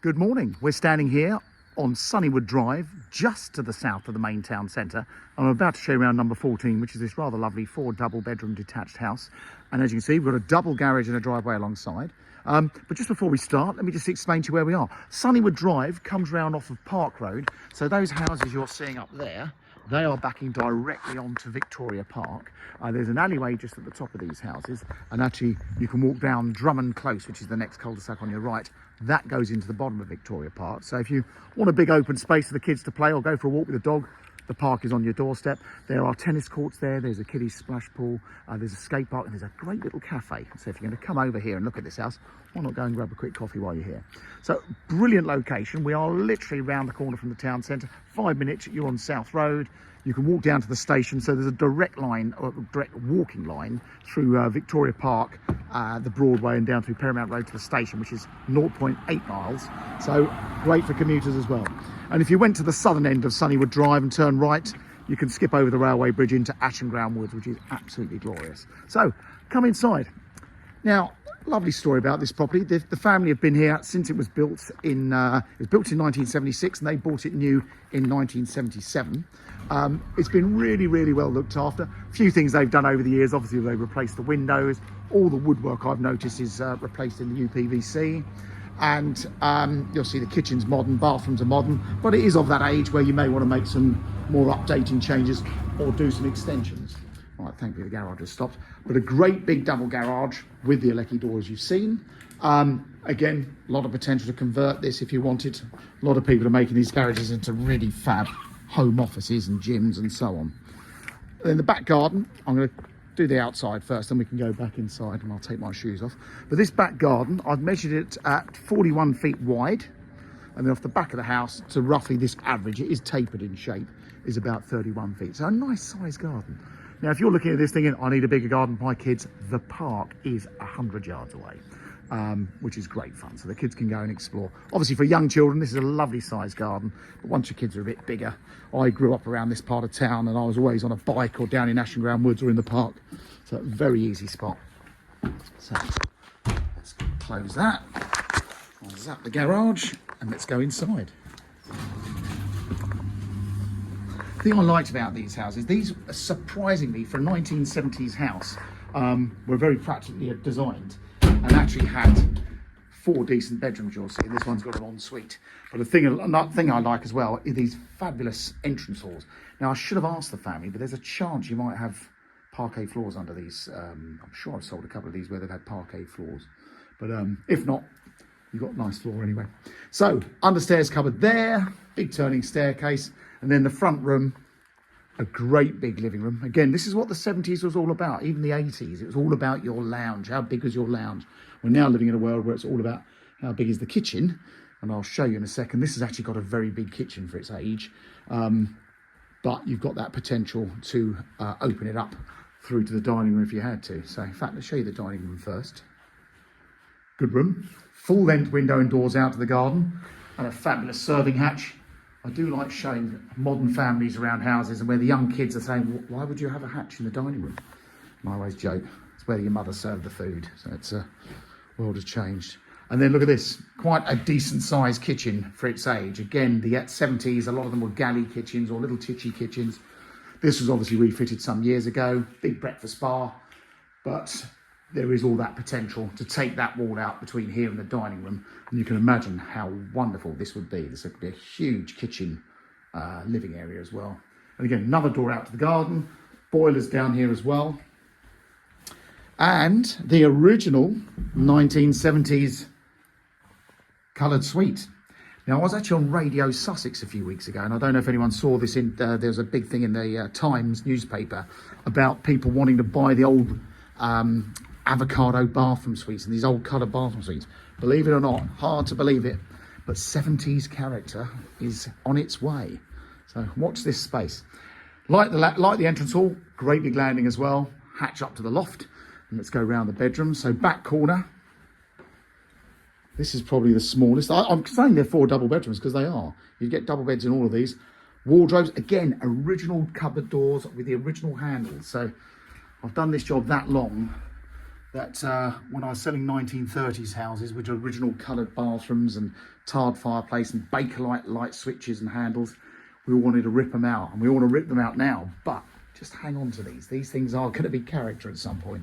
Good morning. We're standing here on Sunnywood Drive, just to the south of the main town centre. I'm about to show you around number 14, which is this rather lovely 4 double bedroom detached house. And as you can see, we've got a double garage and a driveway alongside. But just before we start, let me just explain to you where we are. Sunnywood Drive comes round off of Park Road. So those houses you're seeing up there, they are backing directly onto Victoria Park. There's an alleyway just at the top of these houses, and actually you can walk down Drummond Close, which is the next cul-de-sac on your right. That goes into the bottom of Victoria Park. So if you want a big open space for the kids to play or go for a walk with the dog, the park is on your doorstep. There are tennis courts there, there's a kiddie splash pool, there's a skate park, and there's a great little cafe. So if you're going to come over here and look at this house, why not go and grab a quick coffee while you're here? So brilliant location. We are literally round the corner from the town centre. 5 minutes, you're on South Road. You can walk down to the station, so there's a direct line, or direct walking line through Victoria Park, the Broadway, and down through Paramount Road to the station, which is 0.8 miles. So great for commuters as well. And if you went to the southern end of Sunnywood Drive and turn right, you can skip over the railway bridge into Ashenground Woods, which is absolutely glorious. So come inside. Now, lovely story about this property. The family have been here since it was built in 1976, and they bought it new in 1977. It's been really, really well looked after. A few things they've done over the years. Obviously, they've replaced the windows. All the woodwork I've noticed is replaced in the UPVC. And you'll see the kitchen's modern, bathrooms are modern, but it is of that age where you may want to make some more updating changes or do some extensions. Right, thankfully the garage has stopped, but a great big double garage with the Alecki doors you've seen. Again, a lot of potential to convert this if you wanted. A lot of people are making these garages into really fab home offices and gyms and so on. In the back garden, I'm going to do the outside first, then we can go back inside and I'll take my shoes off. But this back garden, I've measured it at 41 feet wide, and then off the back of the house to roughly this average, it is tapered in shape, is about 31 feet. So a nice sized garden. Now, if you're looking at this thinking, I need a bigger garden for my kids, the park is 100 yards away, which is great fun. So the kids can go and explore. Obviously, for young children, this is a lovely sized garden. But once your kids are a bit bigger, I grew up around this part of town and I was always on a bike or down in Ashenground Woods or in the park. So a very easy spot. So let's close that. I'll zap the garage and let's go inside. The thing I liked about these houses, these surprisingly for a 1970s house, were very practically designed and actually had 4 decent bedrooms. You'll see this one's got an ensuite. But another thing I like as well is these fabulous entrance halls. Now I should have asked the family, but there's a chance you might have parquet floors under these. I'm sure I've sold a couple of these where they've had parquet floors, but if not, you've got a nice floor anyway. So understairs cupboard there, big turning staircase. And then the front room, a great big living room. Again, this is what the 70s was all about, even the 80s. It was all about your lounge. How big was your lounge? We're now living in a world where it's all about how big is the kitchen. And I'll show you in a second. This has actually got a very big kitchen for its age. But you've got that potential to open it up through to the dining room if you had to. So in fact, let's show you the dining room first. Good room. Full length window and doors out to the garden. And a fabulous serving hatch. I do like showing modern families around houses and where the young kids are saying, why would you have a hatch in the dining room? And I always joke, it's where your mother served the food. So it's world has changed. And then look at this, quite a decent sized kitchen for its age. Again, the 70s, a lot of them were galley kitchens or little titchy kitchens. This was obviously refitted some years ago, big breakfast bar, but there is all that potential to take that wall out between here and the dining room. And you can imagine how wonderful this would be. This would be a huge kitchen living area as well. And again, another door out to the garden, boilers down here as well. And the original 1970s coloured suite. Now, I was actually on Radio Sussex a few weeks ago, and I don't know if anyone saw this. There was a big thing in the Times newspaper about people wanting to buy the old avocado bathroom suites and these old coloured bathroom suites. Believe it or not, hard to believe it, but 70s character is on its way. So watch this space. Like the entrance hall, great big landing as well. Hatch up to the loft, and let's go around the bedroom. So back corner. This is probably the smallest. I'm saying they're 4 double bedrooms because they are. You get double beds in all of these. Wardrobes, again, original cupboard doors with the original handles. So I've done this job that long that when I was selling 1930s houses, which are original coloured bathrooms and tarred fireplace and Bakelite light switches and handles, we all wanted to rip them out, and we want to rip them out now, but just hang on to these. These things are going to be character at some point.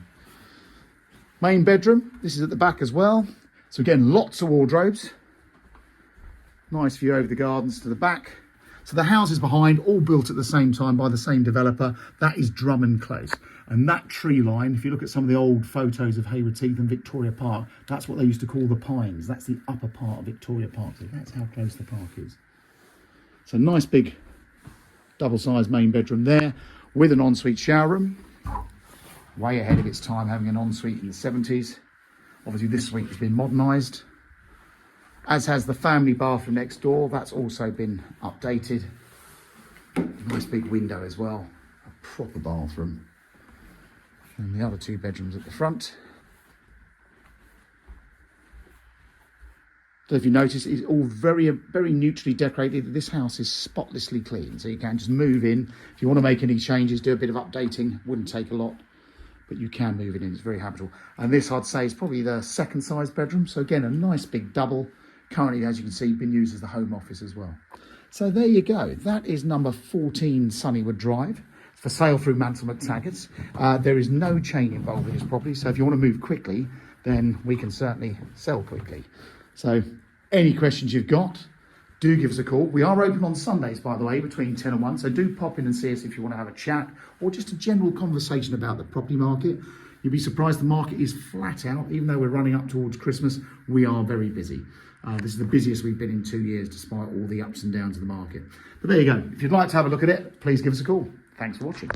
Main bedroom, this is at the back as well. So again, lots of wardrobes. Nice view over the gardens to the back. So the houses behind, all built at the same time by the same developer. That is Drummond Close. And that tree line, if you look at some of the old photos of Haywards Heath and Victoria Park, that's what they used to call the Pines. That's the upper part of Victoria Park. So that's how close the park is. So nice big double-sized main bedroom there with an ensuite shower room. Way ahead of its time, having an ensuite in the 70s. Obviously this suite has been modernised, as has the family bathroom next door. That's also been updated. Nice big window as well, a proper bathroom. And the other two bedrooms at the front. So if you notice, it's all very neutrally decorated. This house is spotlessly clean, so you can just move in. If you want to make any changes, do a bit of updating, wouldn't take a lot, but you can move it in. It's very habitable. And this, I'd say, is probably the second size bedroom. So again, a nice big double. Currently, as you can see, been used as the home office as well. So there you go. That is number 14 Sunnywood Drive. It's for sale through Mansell McTaggart's. There is no chain involved with this property, so if you want to move quickly, then we can certainly sell quickly. So any questions you've got, do give us a call. We are open on Sundays, by the way, between 10 and 1, so do pop in and see us if you want to have a chat or just a general conversation about the property market. You'll be surprised the market is flat out. Even though we're running up towards Christmas, we are very busy. This is the busiest we've been in 2 years, despite all the ups and downs of the market. But there you go. If you'd like to have a look at it, please give us a call. Thanks for watching.